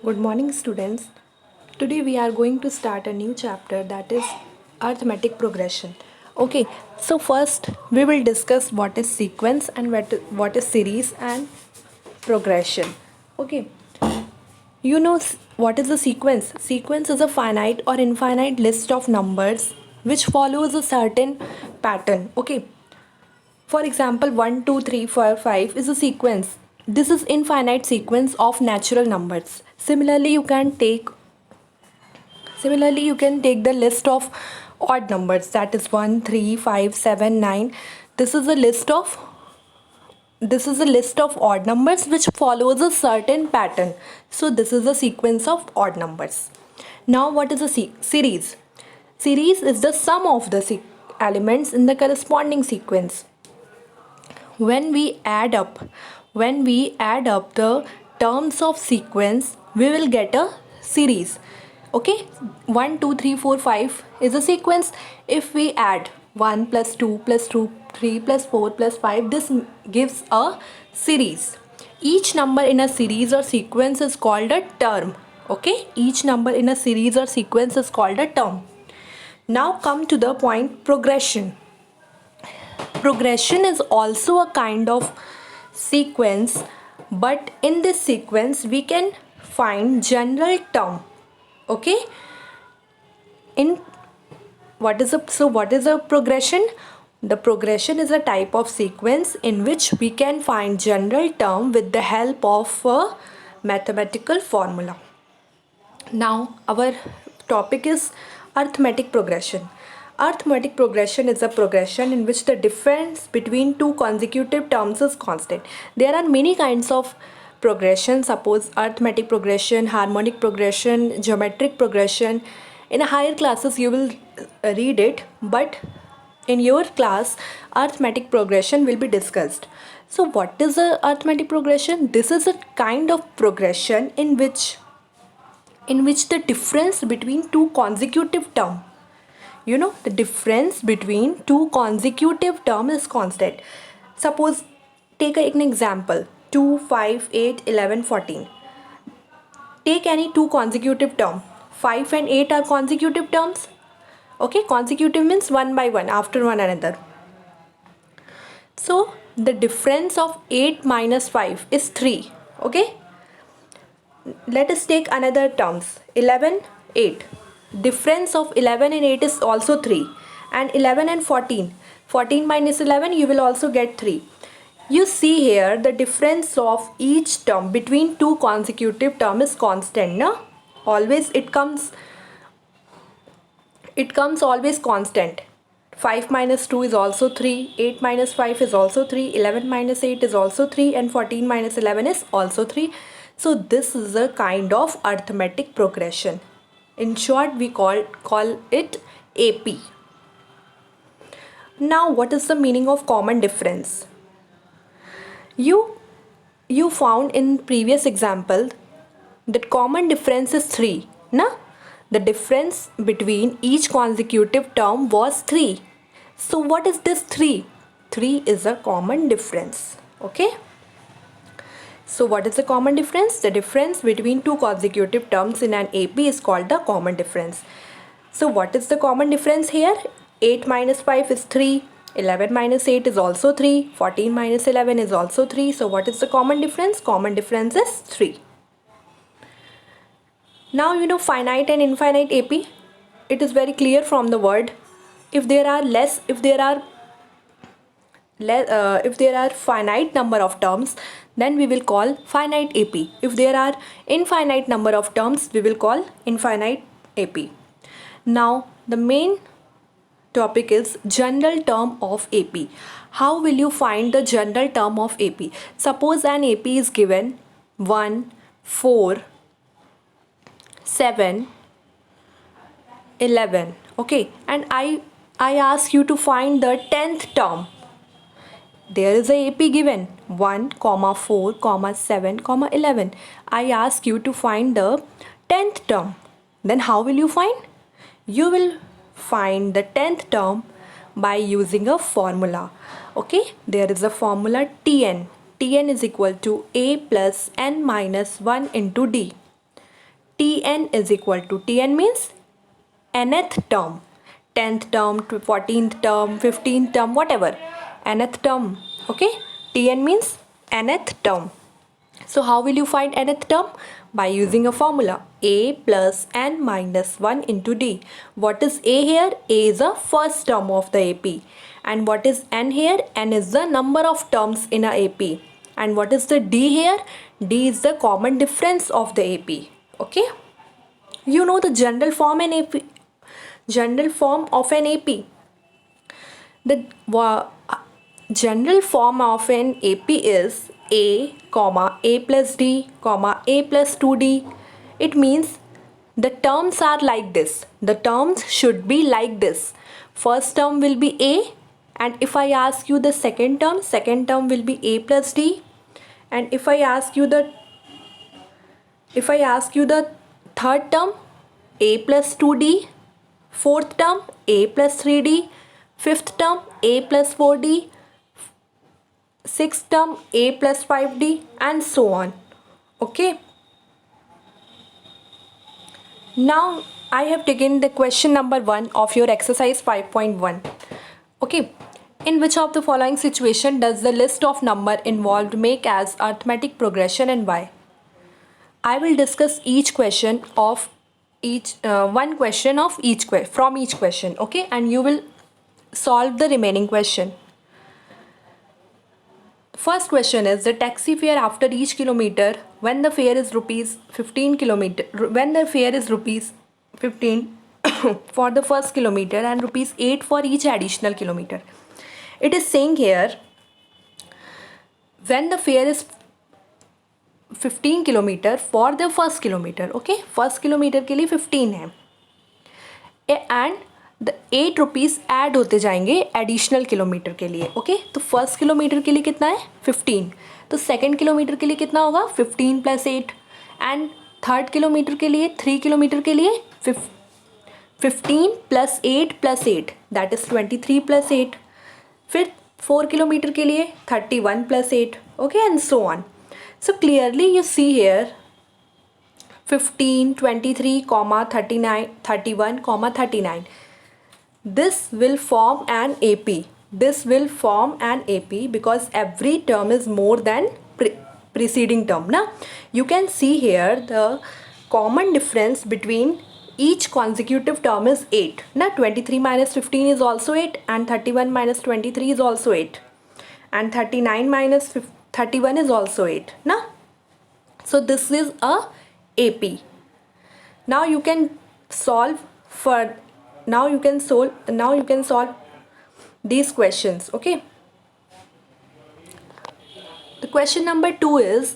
Good morning, students. Today we are going to start a new chapter, that is arithmetic progression. Okay, so first we will discuss what is sequence and what is series and progression. Okay, what is a sequence? Sequence is a finite or infinite list of numbers which follows a certain pattern. Okay, for example, 1, 2, 3, 4, 5 is a sequence. This is infinite sequence of natural numbers. Similarly, you can take the list of odd numbers, that is 1, 3, 5, 7, 9. This is a list of odd numbers which follows a certain pattern. So this is a sequence of odd numbers. Now what is a series? Series is the sum of the elements in the corresponding sequence. When we add up the terms of sequence, we will get a series. Okay, 1 2 3 4 5 is a sequence. If we add 1 plus 2 plus 2 3 plus 4 plus 5, this gives a series. Each number in a series or sequence is called a term. Okay, each number in a series or sequence is called a term. Now come to the point, progression. Progression is also a kind of sequence, but in this sequence we can find general term. Okay, in what is a progression? The progression is a type of sequence in which we can find general term with the help of a mathematical formula. Now our topic is arithmetic progression. Arithmetic progression is a progression in which the difference between two consecutive terms is constant. There are many kinds of progression. Suppose arithmetic progression, harmonic progression, geometric progression. In higher classes you will read it, but in your class arithmetic progression will be discussed. So what is a arithmetic progression? This is a kind of progression in which the difference between two consecutive terms, the difference between two consecutive terms is constant. Suppose, take an example, 2 5 8 11 14. Take any two consecutive term. 5 and 8 are consecutive terms. Okay, consecutive means one by one, after one another. So the difference of 8 minus 5 is 3. Okay, let us take another terms, 11 8. Difference of 11 and 8 is also 3, and 11 and 14 minus 11 you will also get 3. You see here the difference of each term between two consecutive terms is constant, na? Always it comes always constant. 5 minus 2 is also 3, 8 minus 5 is also 3, 11 minus 8 is also 3, and 14 minus 11 is also 3. So this is a kind of arithmetic progression. In short, we call it AP. Now what is the meaning of common difference? You found in previous example that common difference is 3, na? The difference between each consecutive term was 3. So what is this 3? 3 is a common difference. Okay? So what is the common difference? The difference between two consecutive terms in an AP is called the common difference. So what is the common difference here? 8 minus 5 is 3. 11 minus 8 is also 3. 14 minus 11 is also 3. So what is the common difference? Common difference is 3. Now you know finite and infinite AP. It is very clear from the word. If there are finite number of terms, then we will call finite AP. If there are infinite number of terms, we will call infinite AP. Now the main topic is general term of AP. How will you find the general term of AP? Suppose an AP is given 1, 4, 7, 11. Okay, and I ask you to find the 10th term. There is a AP given 1, 4, 7, 11. I ask you to find the 10th term. Then how will you find? You will find the 10th term by using a formula. Okay, there is a formula Tn. Tn is equal to A plus n minus 1 into D. Tn is equal to, Tn means nth term, 10th term, 14th term, 15th term, whatever, nth term. Okay, Tn means nth term. So how will you find nth term? By using a formula, a plus n minus 1 into d. What is a here? A is the first term of the AP. And what is n here? N is the number of terms in a AP. And what is the d here? D is the common difference of the AP. Okay, you know the general form in AP, general form of an AP. The general form of an AP is a comma a plus d comma a plus 2d. It means the terms are like this. The terms should be like this. First term will be a, and if I ask you the second term will be a plus d. And if I ask you the third term, a plus 2d, fourth term a plus 3d, fifth term a plus 4d, sixth term a plus 5d, and so on. Okay, now I have taken the question number 1 of your exercise 5.1. Okay, in which of the following situation does the list of number involved make as arithmetic progression and why? I will discuss each question of each one question of each from each question. Okay, and you will solve the remaining question. First question is the taxi fare after each kilometer when the fare is rupees 15 kilometer, when the fare is rupees 15 for the first kilometer and rupees 8 for each additional kilometer. It is saying here when the fare is 15 kilometre for the first kilometre. Okay, first kilometre के लिए 15 है and the 8 rupees add होते जाएंगे additional kilometre के लिए. Okay, तो first kilometre के लिए कितना है 15, तो सेकंड किलोमीटर के लिए कितना होगा 15 प्लस 8 एंड थर्ड किलोमीटर के लिए 3 किलोमीटर के लिए 15 plus 8 plus 8 that is 23 plus 8. फिर 4 किलोमीटर के लिए 31 plus 8. Okay, and so on. So clearly you see here 15, 23, 39, 31, 39. This will form an AP. This will form an AP because every term is more than preceding term. Now you can see here the common difference between each consecutive term is 8. Now 23 minus 15 is also 8 and 31 minus 23 is also 8 and 39 minus 31 is also 8. Now, so this is a AP. Now you can solve these questions. Okay, the question number 2 is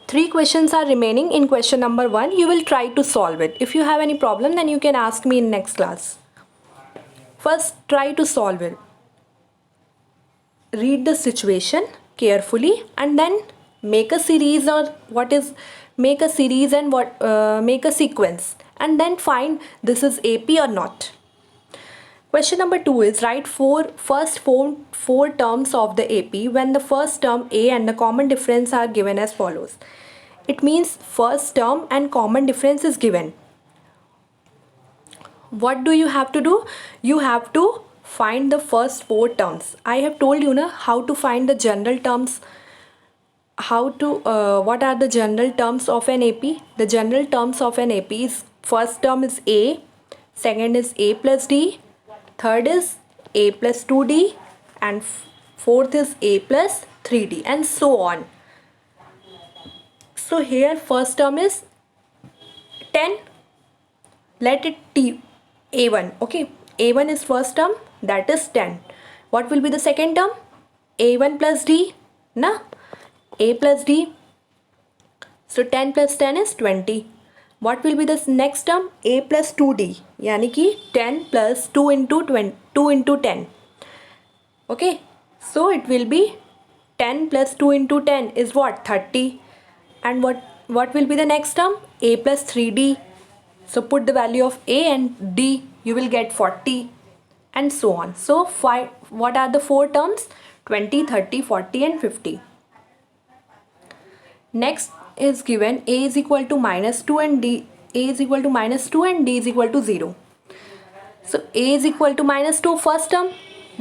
3 questions are remaining in question number 1. You will try to solve it. If you have any problem, then you can ask me in next class. First, try to solve it. Read the situation carefully and then make a series make a sequence and then find this is AP or not. Question number 2 is write first four terms of the AP when the first term A and the common difference are given as follows. It means first term and common difference is given. What do you have to do? You have to find the first 4 terms. I have told you how to find the general terms, what are the general terms of an AP. The general terms of an AP is first term is A, second is A plus D, third is A plus 2D and fourth is A plus 3D and so on. So here first term is 10, let it A1. Okay, A1 is first term, that is 10. What will be the second term? A1 plus D, na? A plus D. So 10 plus 10 is 20. What will be the next term? A plus 2D, यानी कि 10 plus 2 into 10. Okay, so it will be 10 plus 2 into 10 is what? 30. And what will be the next term? A plus 3D. So put the value of A and D, you will get 40 and so on. So what are the 4 terms? 20, 30, 40 and 50. Next is given a is equal to -2 and d, a is equal to -2 and d is equal to 0. So a is equal to -2 first term.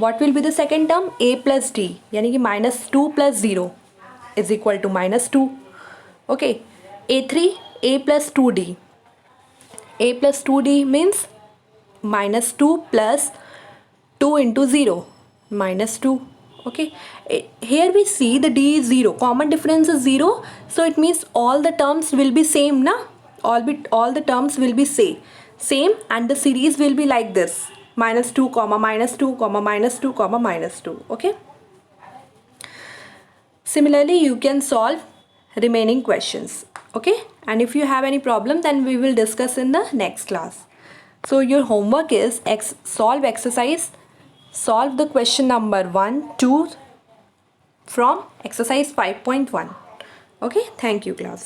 What will be the second term? a plus d, यानी कि -2 plus 0 is equal to -2. Okay, a3, a plus 2d. a plus 2d means -2 plus 2 into 0, -2. Okay, here we see the d is 0, common difference is 0, so it means all the terms will be same na, all the terms will be same and the series will be like this, -2 comma -2 comma -2 comma -2. Okay, similarly you can solve remaining questions. Okay, and if you have any problem then we will discuss in the next class. So your homework is solve the question number 1, 2 from exercise 5.1. Okay, thank you class.